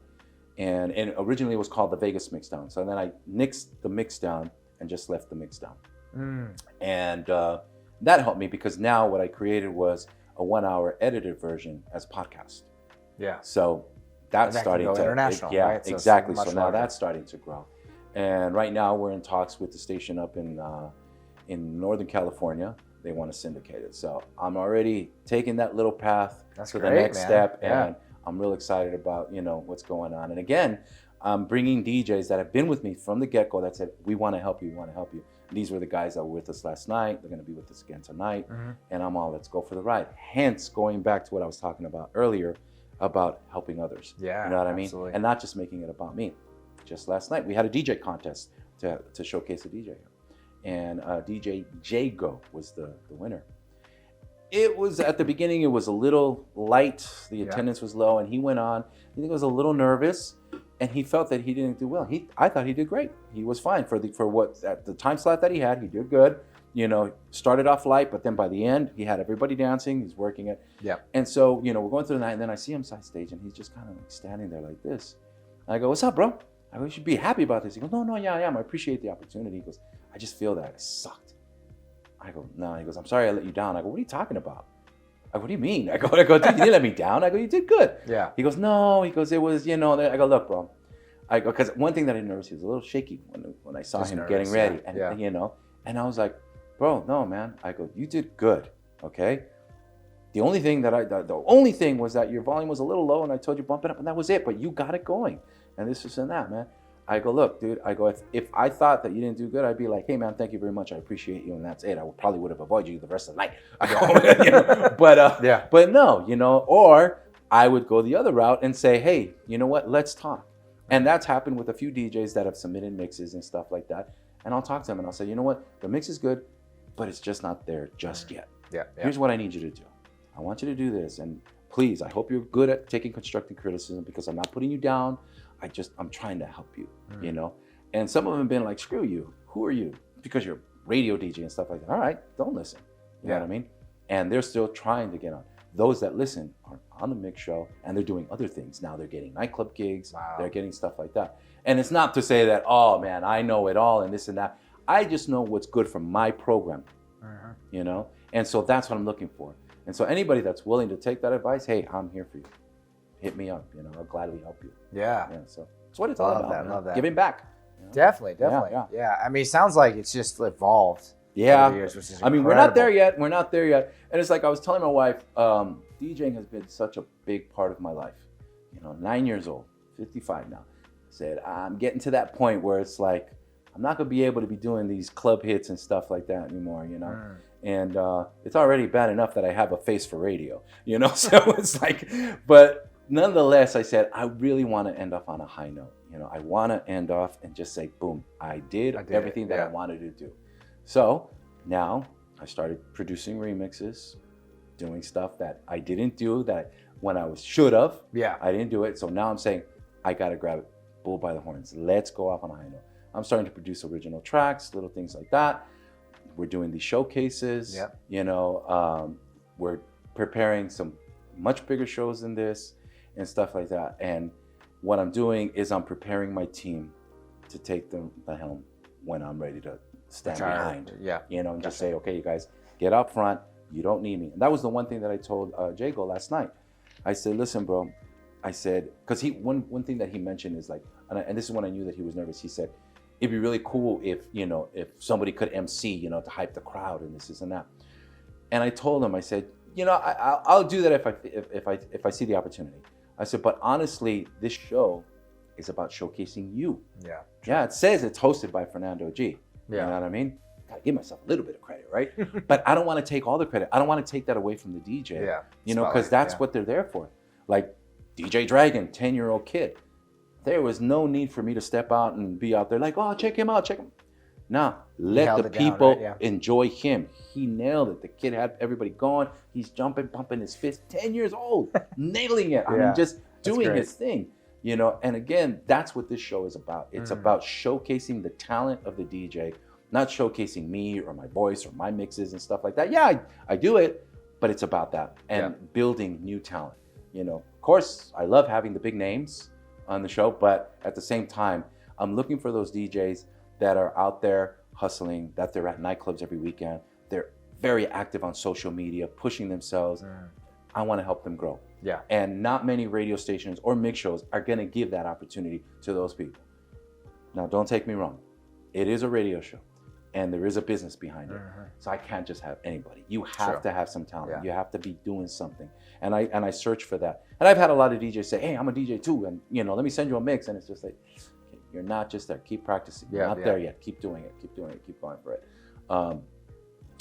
And originally it was called the Vegas Mixdown. So then I nixed the Mixdown and just left the Mixdown. And that helped me because now what I created was a 1 hour edited version as podcast. Yeah. So that's starting to international. Yeah, right? So exactly. So now that's starting to grow. And right now we're in talks with the station up in Northern California. They want to syndicate it. So I'm already taking that little path to the next step. And I'm real excited about, you know, what's going on. And again, I'm bringing DJs that have been with me from the get-go that said, we want to help you, we want to help you. And these were the guys that were with us last night. They're going to be with us again tonight. And I'm all, let's go for the ride. Hence, going back to what I was talking about earlier about helping others. Yeah, you know what I mean? And not just making it about me. Just last night, we had a DJ contest to showcase a DJ. And DJ Jago was the winner. It was, at the beginning, it was a little light. The attendance was low, and he went on. I think he was a little nervous, and he felt that he didn't do well. I thought he did great. He was fine for what at the time slot that he had. He did good. You know, started off light, but then by the end, he had everybody dancing. He's working it. Yeah. And so, you know, we're going through the night, and then I see him side stage, and he's just kind of like standing there like this. And I go, "What's up, bro?" I go, "You should be happy about this." He goes, No, yeah, I am. I appreciate the opportunity." He goes, "I just feel that I sucked." I go, "No." He goes, "I'm sorry I let you down." I go, "What are you talking about?" I go, "What do you mean?" I go, "Dude, you didn't let me down." I go, "You did good." Yeah. He goes, "No." He goes, "It was, you know." I go, "Look, bro." I go, because one thing that I noticed, he was a little shaky when I saw Just him nervous, getting ready. yeah. And, you know, and I was like, "Bro, no, man." I go, "You did good, okay? The only thing was that your volume was a little low, and I told you bump it up, and that was it. But you got it going, and this and that, man." I go, "Look, dude." I go, if I thought that you didn't do good, I'd be like, "Hey, man, thank you very much. I appreciate you, and that's it. I probably would have avoided you the rest of the night." You know? But no, you know, or I would go the other route and say, "Hey, you know what? Let's talk." And that's happened with a few DJs that have submitted mixes and stuff like that. And I'll talk to them and I'll say, "You know what? The mix is good, but it's just not there just yet. Yeah. Here's what I need you to do. I want you to do this. And please, I hope you're good at taking constructive criticism, because I'm not putting you down. I'm trying to help you, you know?" And some of them have been like, "Screw you. Who are you?" Because you're a radio DJ and stuff like that. All right, don't listen. You know what I mean? And they're still trying to get on. Those that listen are on the mix show, and they're doing other things. Now they're getting nightclub gigs. Wow. They're getting stuff like that. And it's not to say that, "Oh man, I know it all and this and that." I just know what's good for my program, you know? And so that's what I'm looking for. And so anybody that's willing to take that advice, hey, I'm here for you. Hit me up, you know, I'll gladly help you. Yeah. So that's what it's all about. That, love that. Giving back. You know? Definitely. Yeah. I mean, it sounds like it's just evolved. Yeah. Over the years, which is I mean, we're not there yet. And it's like I was telling my wife, DJing has been such a big part of my life. You know, 9 years old, 55 now. Said, I'm getting to that point where it's like, I'm not going to be able to be doing these club hits and stuff like that anymore, you know? And it's already bad enough that I have a face for radio, you know? So it's like, but nonetheless, I said, I really want to end off on a high note. You know, I want to end off and just say, boom, I did everything that I wanted to do. So now I started producing remixes, doing stuff that I didn't do, that when I should have, I didn't do it. So now I'm saying, I got to grab it, bull by the horns. Let's go off on a high note. I'm starting to produce original tracks, little things like that. We're doing these showcases. You know, we're preparing some much bigger shows than this and stuff like that. And what I'm doing is I'm preparing my team to take the helm when I'm ready to stand behind. You know, and just say, "Okay, you guys, get up front. You don't need me." And that was the one thing that I told Jago last night. I said, "Listen, bro." I said, because one thing that he mentioned is like, and this is when I knew that he was nervous. He said, "It'd be really cool if, you know, if somebody could MC, you know, to hype the crowd and this and that." And I told him, I said, "You know, I'll do that if I see the opportunity." I said, "But honestly, this show is about showcasing you." Yeah, it says it's hosted by Fernando G. You know what I mean? Gotta give myself a little bit of credit, right? But I don't want to take all the credit. I don't want to take that away from the DJ. You know, because that's what they're there for. Like DJ Dragon, 10-year-old kid. There was no need for me to step out and be out there like, "Oh, check him out, check him." No, let the people enjoy him. He nailed it. The kid had everybody going. He's jumping, pumping his fist. 10 years old, nailing it. I mean, just doing his thing. You know, and again, that's what this show is about. It's about showcasing the talent of the DJ, not showcasing me or my voice or my mixes and stuff like that. Yeah, I do it, but it's about that and building new talent. You know, of course, I love having the big names on the show, but at the same time, I'm looking for those DJs that are out there hustling, that they're at nightclubs every weekend. They're very active on social media, pushing themselves. I want to help them grow. And not many radio stations or mix shows are going to give that opportunity to those people. Now, don't take me wrong. It is a radio show, and there is a business behind it. So I can't just have anybody. You have to have some talent. You have to be doing something. And I search for that. And I've had a lot of DJs say, "Hey, I'm a DJ too, and you know, let me send you a mix." And it's just like, okay, you're not just there. Keep practicing. You're not there yet. Keep doing it. Keep doing it. Keep going for it.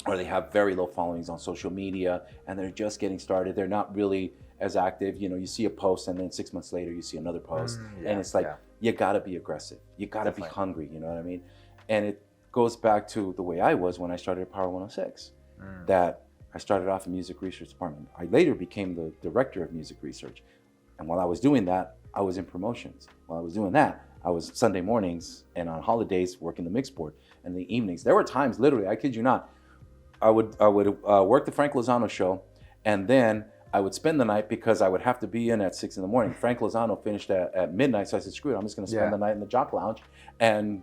Or they have very low followings on social media, and they're just getting started. They're not really as active. You know, you see a post, and then 6 months later, you see another post, and it's like you got to be aggressive. You got to be hungry. You know what I mean? And it goes back to the way I was when I started at Power 106. That I started off in music research department. I later became the director of music research. And while I was doing that, I was in promotions. While I was doing that, I was Sunday mornings and on holidays working the mix board. And the evenings, there were times, literally, I kid you not, I would work the Frank Lozano show, and then I would spend the night because I would have to be in at 6 a.m. Frank Lozano finished at midnight, so I said, screw it, I'm just going to spend the night in the Jock Lounge and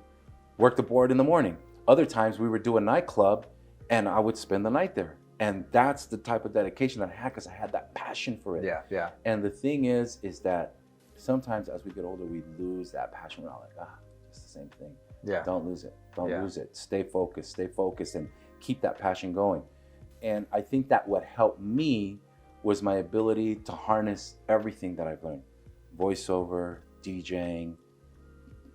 work the board in the morning. Other times we would do a nightclub, and I would spend the night there. And that's the type of dedication that I had because I had that passion for it. Yeah. And the thing is that sometimes as we get older, we lose that passion. We're all like, it's the same thing. Yeah. Don't lose it. Don't lose it. Stay focused, and keep that passion going. And I think that what helped me was my ability to harness everything that I've learned. Voiceover, DJing,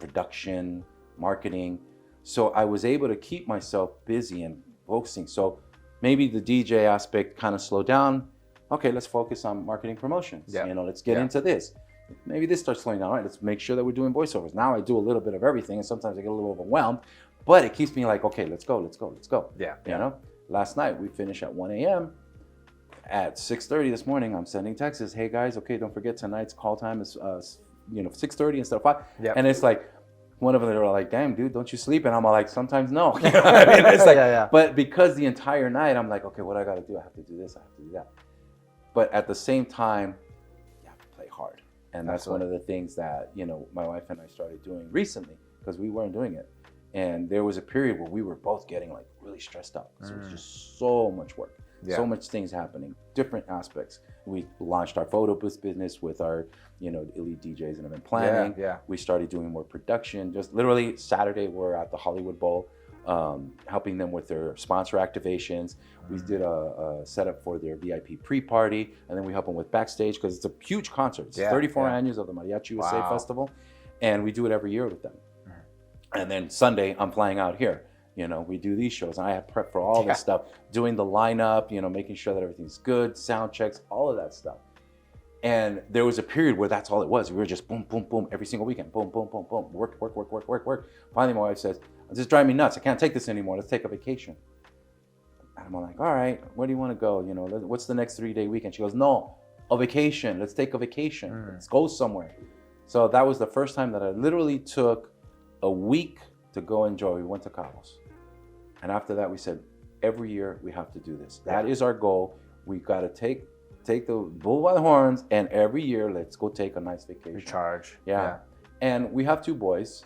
production, marketing. So I was able to keep myself busy and focusing. So maybe the DJ aspect kind of slowed down. Okay, let's focus on marketing promotions. Yeah. Let's get into this. Maybe this starts slowing down. All right, let's make sure that we're doing voiceovers. Now I do a little bit of everything, and sometimes I get a little overwhelmed, but it keeps me like, okay, let's go. Yeah. Last night we finished at 1 a.m. At 6:30 this morning, I'm sending texts. Hey guys, okay, don't forget tonight's call time is 6:30 instead of 5. Yep. And it's like, one of them, they were like, damn, dude, don't you sleep? And I'm like, sometimes no. You know what I mean? It's like, but because the entire night, I'm like, okay, what I got to do? I have to do this, I have to do that. But at the same time, you have to play hard. And that's one of the things that, my wife and I started doing recently because we weren't doing it. And there was a period where we were both getting like really stressed out because it was just so much work. So much things happening, different aspects. We launched our photo booth business with our, elite DJs and event planning. We started doing more production. Just literally Saturday, we're at the Hollywood Bowl, helping them with their sponsor activations. We did a setup for their VIP pre-party, and then we help them with backstage because it's a huge concert. It's 34 annuals of the Mariachi USA Festival, and we do it every year with them. And then Sunday, I'm flying out here. We do these shows, and I have prep for all this stuff, doing the lineup, making sure that everything's good, sound checks, all of that stuff. And there was a period where that's all it was. We were just boom, boom, boom, every single weekend, boom, boom, boom, boom, work. Finally, my wife says, "This is driving me nuts. I can't take this anymore. Let's take a vacation." And I'm like, "All right, where do you want to go? What's the next 3-day weekend?" She goes, "No, a vacation. Let's take a vacation. Let's go somewhere." So that was the first time that I literally took a week to go enjoy. We went to Cabos. And after that, we said, every year we have to do this. That is our goal. We got to take the bull by the horns, and every year, let's go take a nice vacation. Recharge. Yeah. And we have 2 boys.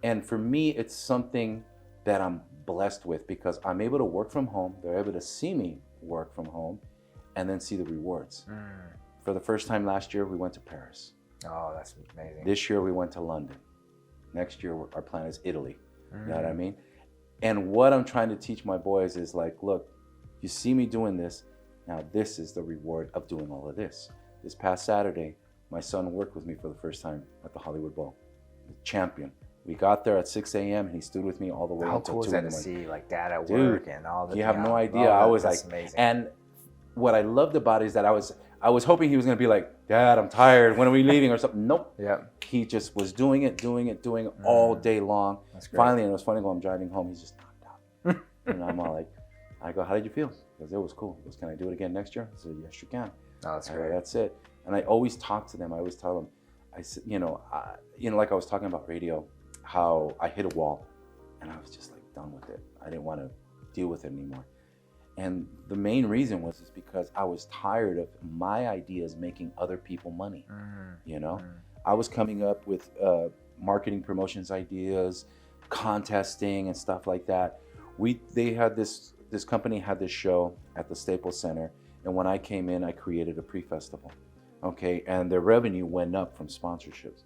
And for me, it's something that I'm blessed with because I'm able to work from home. They're able to see me work from home and then see the rewards. For the first time last year, we went to Paris. Oh, that's amazing. This year, we went to London. Next year, our plan is Italy. You know what I mean? And what I'm trying to teach my boys is like, look, you see me doing this. Now, this is the reward of doing all of this. This past Saturday, my son worked with me for the first time at the Hollywood Bowl. The champion. We got there at 6 a.m. and he stood with me all the way until 2 in the morning. How cool is that to see like dad at work and all the. You have no idea. I was like, amazing. And what I loved about it is that I was hoping he was going to be like, Dad, I'm tired. When are we leaving or something? Nope. Yeah. He just was doing it all day long. That's great. Finally, and it was funny when I'm driving home, he's just knocked out. And I'm all like, I go, how did you feel? He goes, it was cool. He goes, can I do it again next year? I said, yes, you can. Oh, that's I great. go, that's it. And I always talk to them. I always tell them, I said, like I was talking about radio, how I hit a wall and I was just like done with it. I didn't want to deal with it anymore. And the main reason was because I was tired of my ideas making other people money. I was coming up with marketing promotions ideas, contesting and stuff like that. This company had this show at the Staples Center, and when I came in, I created a pre-festival. Okay, and their revenue went up from sponsorships.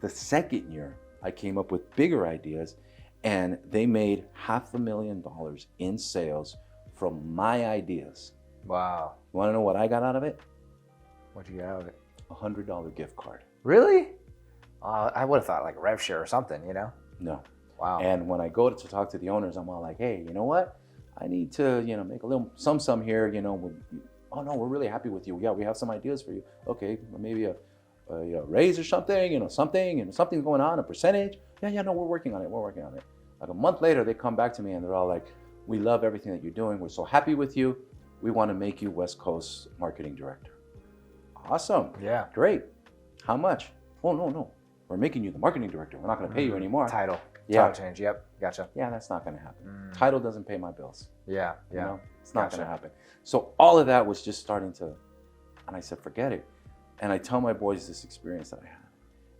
The second year, I came up with bigger ideas, and they made $500,000 in sales from my ideas. Wow. You want to know what I got out of it? What'd you get out of it? $100 gift card. Really? I would have thought like rev share or something, No. Wow. And when I go to talk to the owners, I'm all like, hey, you know what? I need to, make a little sum here, oh no, we're really happy with you. Yeah, we have some ideas for you. Okay, maybe a raise or something, something's going on, a percentage. Yeah, no, we're working on it. Like a month later, they come back to me and they're all like, we love everything that you're doing. We're so happy with you. We want to make you West Coast marketing director. Awesome. Yeah. Great. How much? Oh, no. We're making you the marketing director. We're not going to pay you anymore. Title change. Yep, gotcha. Yeah, that's not going to happen. Title doesn't pay my bills. Yeah. You know, it's not going to happen. So all of that was just starting to, and I said, forget it. And I tell my boys this experience that I had.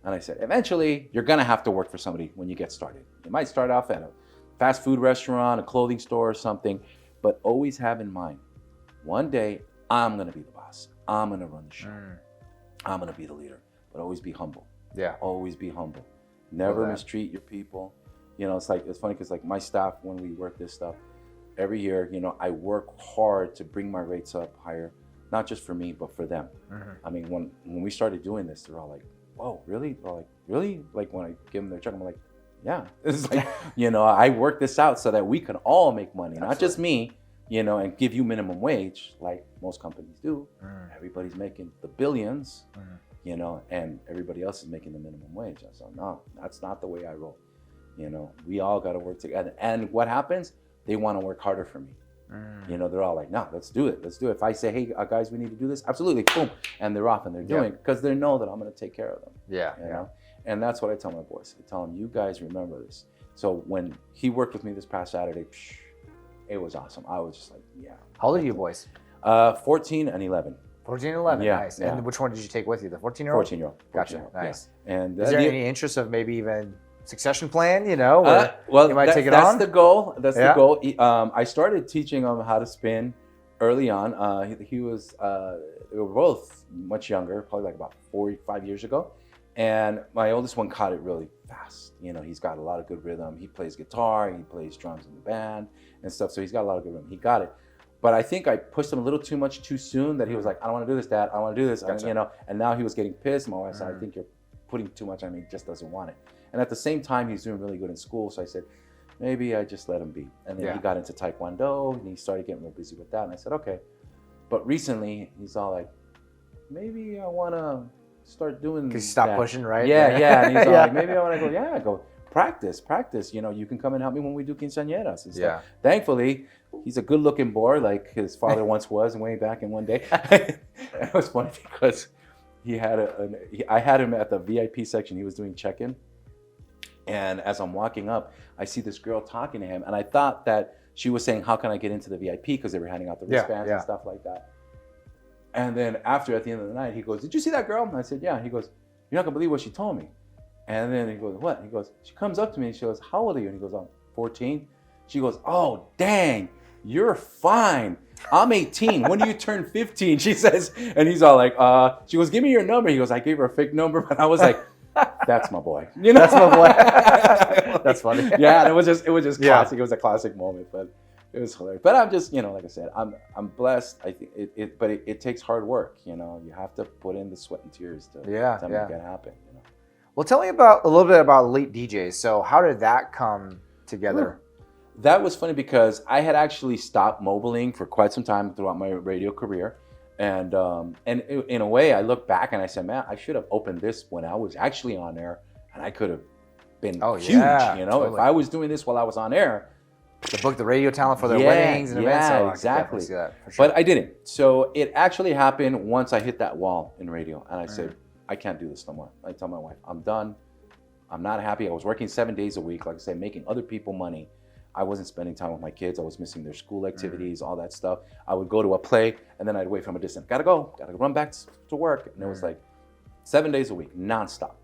And I said, eventually, you're going to have to work for somebody when you get started. You might start off at a fast food restaurant, a clothing store or something, but always have in mind, one day, I'm going to be the boss. I'm going to run the show. I'm going to be the leader, but always be humble. Yeah. Always be humble. Never mistreat your people. You know, it's funny because like my staff, when we work this stuff, every year, you know, I work hard to bring my rates up higher, not just for me, but for them. I mean, when we started doing this, they're all like, whoa, really? They're like, really? Like when I give them their check, I'm like, yeah. It's like, you know, I work this out so that we can all make money, not just me, you know, and give you minimum wage like most companies do. Everybody's making the billions, you know, and everybody else is making the minimum wage. I said, no, that's not the way I roll. You know, we all got to work together. And what happens? They want to work harder for me. You know, they're all like, no, let's do it. Let's do it. If I say, hey, guys, we need to do this, absolutely, boom. And they're off and they're doing it because they know that I'm going to take care of them. You know? And that's what I tell my boys. I tell them, you guys remember this. So when he worked with me this past Saturday, it was awesome. I was just like, yeah. How old are you boys? 14 and 11. 14 and 11, nice. Yeah. And which one did you take with you? The 14-year-old? 14-year-old. Gotcha, nice. Yeah. And is there any interest of maybe even succession plan, you know, where well, you might take it that's on? The goal. That's the goal. I started teaching him how to spin early on. He was, we were both much younger, probably like about 5 years ago. And my oldest one caught it really fast. You know, he's got a lot of good rhythm. He plays guitar, he plays drums in the band and stuff. So he's got a lot of good rhythm. He got it. But I think I pushed him a little too much too soon that he was like, I don't want to do this, Dad. I want to do this. Gotcha. You know, and now he was getting pissed. My wife said, I think you're putting too much on me. He just doesn't want it. And at the same time, he's doing really good in school. So I said, maybe I just let him be. And then he got into Taekwondo and he started getting real busy with that. And I said, okay. But recently, he's all like, maybe I want to start doing that. Stop pushing, right? Yeah. And he's all like, maybe I want to go, practice. You know, you can come and help me when we do quinceañeras and stuff. Yeah. Thankfully, he's a good-looking boy like his father once was way back in one day. It was funny because I had him at the VIP section. He was doing check-in. And as I'm walking up, I see this girl talking to him. And I thought that she was saying, how can I get into the VIP? Because they were handing out the wristbands and stuff like that. And then at the end of the night, he goes, did you see that girl? And I said, yeah. He goes, you're not going to believe what she told me. And then he goes, what? He goes, she comes up to me and she goes, how old are you? And he goes, I'm 14. She goes, oh, dang, you're fine. I'm 18. When do you turn 15? She says, and he's all like, she goes, give me your number. He goes, I gave her a fake number, but I was like, that's my boy. You know? That's my boy. That's funny. Yeah, and it was just classic. It was a classic moment, but it was hilarious. But I'm just, you know, like I said, I'm blessed. I think it takes hard work. You know, you have to put in the sweat and tears to make it happen. You know. Well, tell me a little bit about Elite DJs. So how did that come together? That was funny because I had actually stopped mobiling for quite some time throughout my radio career. And in a way, I look back and I said, man, I should have opened this when I was actually on air, and I could have been huge. You know, totally. If I was doing this while I was on air, to book the radio talent for their weddings and events. Yeah, exactly. See that, for sure. But I didn't. So it actually happened once I hit that wall in radio, and I said, I can't do this no more. I tell my wife, I'm done. I'm not happy. I was working 7 days a week, like I said, making other people money. I wasn't spending time with my kids. I was missing their school activities, all that stuff. I would go to a play, and then I'd wait from a distance. Gotta run back to work. And it was like 7 days a week, nonstop.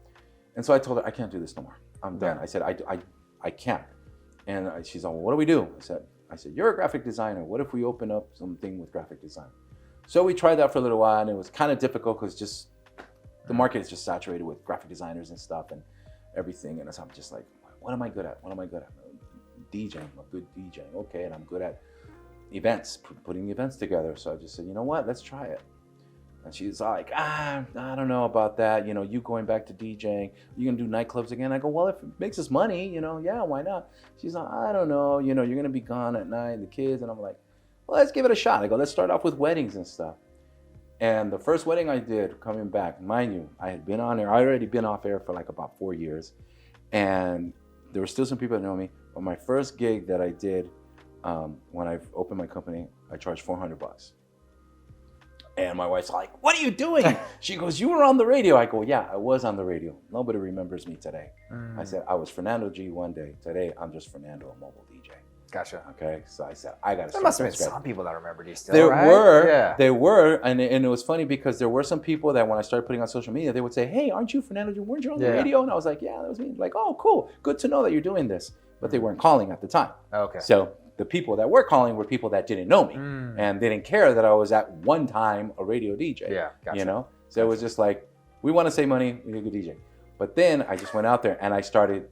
And so I told her, I can't do this no more. I'm done. I said, I can't. And she's like, well, what do we do? I said, you're a graphic designer. What if we open up something with graphic design? So we tried that for a little while, and it was kind of difficult because just the market is just saturated with graphic designers and stuff and everything. And so I'm just like, what am I good at? DJing. I'm a good DJ. Okay, and I'm good at events, putting events together. So I just said, you know what? Let's try it. And she's like, I don't know about that. You know, you going back to DJing, you gonna do nightclubs again? I go, well, if it makes us money, you know, yeah, why not? She's like, I don't know. You know, you're gonna be gone at night, the kids. And I'm like, well, let's give it a shot. I go, let's start off with weddings and stuff. And the first wedding I did coming back, mind you, I had been on air. I already been off air for like about 4 years. And there were still some people that know me. But my first gig that I did when I opened my company, I charged $400. And my wife's like, what are you doing? She goes, you were on the radio. I go, yeah, I was on the radio. Nobody remembers me today. I said, I was Fernando G one day. Today, I'm just Fernando, a mobile DJ. Gotcha. Okay, so I said, I got to. There must have been some people that remembered you still, There right? were, there were, and it was funny because there were some people that when I started putting on social media, they would say, hey, aren't you Fernando G? Weren't you on the radio? And I was like, yeah, that was me. Like, oh, cool. Good to know that you're doing this. But they weren't calling at the time. Okay. So the people that were calling were people that didn't know me and they didn't care that I was at one time a radio DJ. Yeah, gotcha. You know? So it was just like, we want to save money, we need a good DJ. But then I just went out there and I started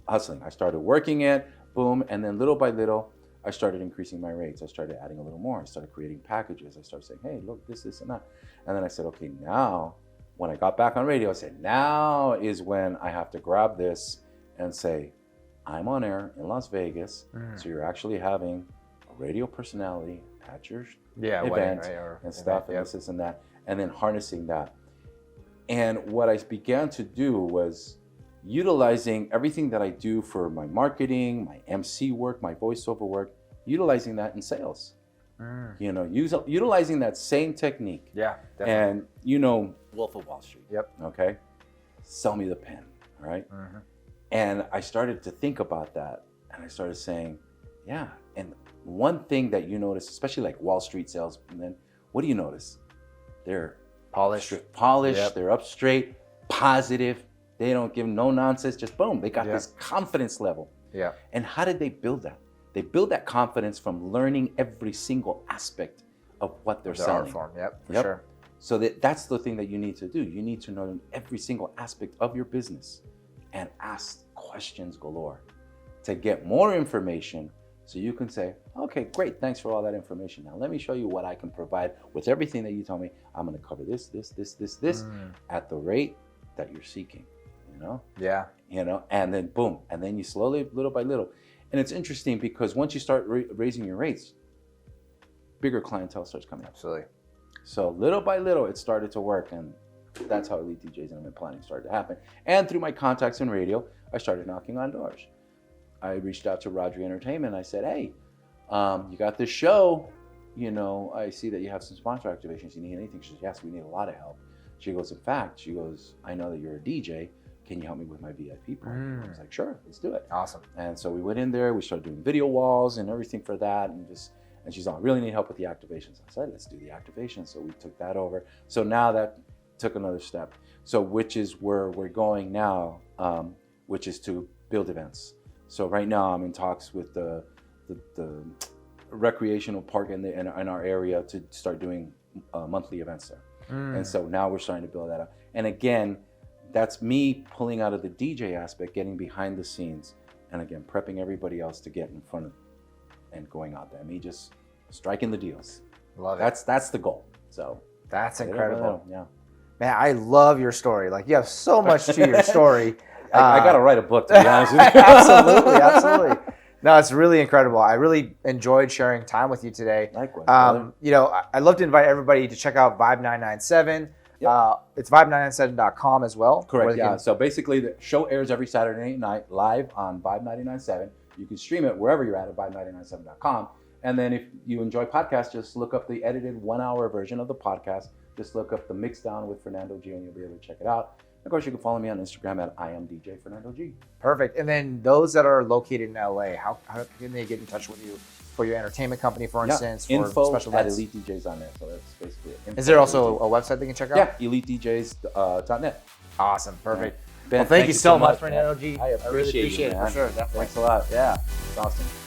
hustling. I started working it, boom, and then little by little, I started increasing my rates. I started adding a little more. I started creating packages. I started saying, hey, look, this, and that. And then I said, okay, now, when I got back on radio, I said, now is when I have to grab this and say, I'm on air in Las Vegas, so you're actually having a radio personality at your event and stuff, and this and that, and then harnessing that. And what I began to do was utilizing everything that I do for my marketing, my MC work, my voiceover work, utilizing that in sales. You know, utilizing that same technique. Yeah, definitely. And you know, Wolf of Wall Street. Yep. Okay. Sell me the pen. All right. And I started to think about that, and I started saying, yeah. And one thing that you notice, especially like Wall Street salesmen, what do you notice? They're polished. They're up straight, positive. They don't give no nonsense. Just boom. They got this confidence level. Yeah. And how did they build that? They build that confidence from learning every single aspect of what they're selling. Art form. Yep. For sure. So that's the thing that you need to do. You need to know every single aspect of your business and ask questions galore to get more information so you can say, okay, great, thanks for all that information. Now let me show you what I can provide with everything that you told me. I'm going to cover this at the rate that you're seeking, you know? Yeah. You know, and then boom, and then you slowly, little by little. And it's interesting because once you start raising your rates, bigger clientele starts coming. Absolutely. So little by little, it started to work, and that's how Elite DJs and Event Planning started to happen. And through my contacts in radio, I started knocking on doors. I reached out to Rodri Entertainment. I said, hey, you got this show. You know, I see that you have some sponsor activations. You need anything? She says, yes, we need a lot of help. She goes, in fact, I know that you're a DJ. Can you help me with my VIP program? I was like, sure, let's do it. Awesome. And so we went in there. We started doing video walls and everything for that. And she's like, I really need help with the activations. I said, let's do the activations. So we took that over. So now that took another step. So which is where we're going now, which is to build events. So right now I'm in talks with the recreational park in our area to start doing monthly events there. And so now we're starting to build that up. And again, that's me pulling out of the DJ aspect, getting behind the scenes, and again, prepping everybody else to get in front of and going out there. Me just striking the deals. Love it. That's the goal. So that's incredible. Yeah. Man, I love your story. Like, you have so much to your story. I got to write a book, to be honest with you. Absolutely. No, it's really incredible. I really enjoyed sharing time with you today. Likewise. You know, I'd love to invite everybody to check out Vibe 997. Yep. It's vibe997.com as well. Correct. Yeah. So basically, the show airs every Saturday night live on Vibe 997. You can stream it wherever you're at vibe997.com. And then if you enjoy podcasts, just look up the edited 1-hour version of the podcast. Just look up the Mix Down with Fernando G, and you'll be able to check it out. Of course, you can follow me on Instagram at I am DJ Fernando G. Perfect. And then those that are located in LA, how can they get in touch with you for your entertainment company, for instance, for info special at events? Elite DJs on there. So that's basically it. Is there also a website they can check out? Yeah, EliteDJs.net. Awesome. Perfect. Ben, well, thank you so much, man. Fernando G. I really appreciate it, for sure. Definitely. Thanks a lot. Yeah. It's awesome.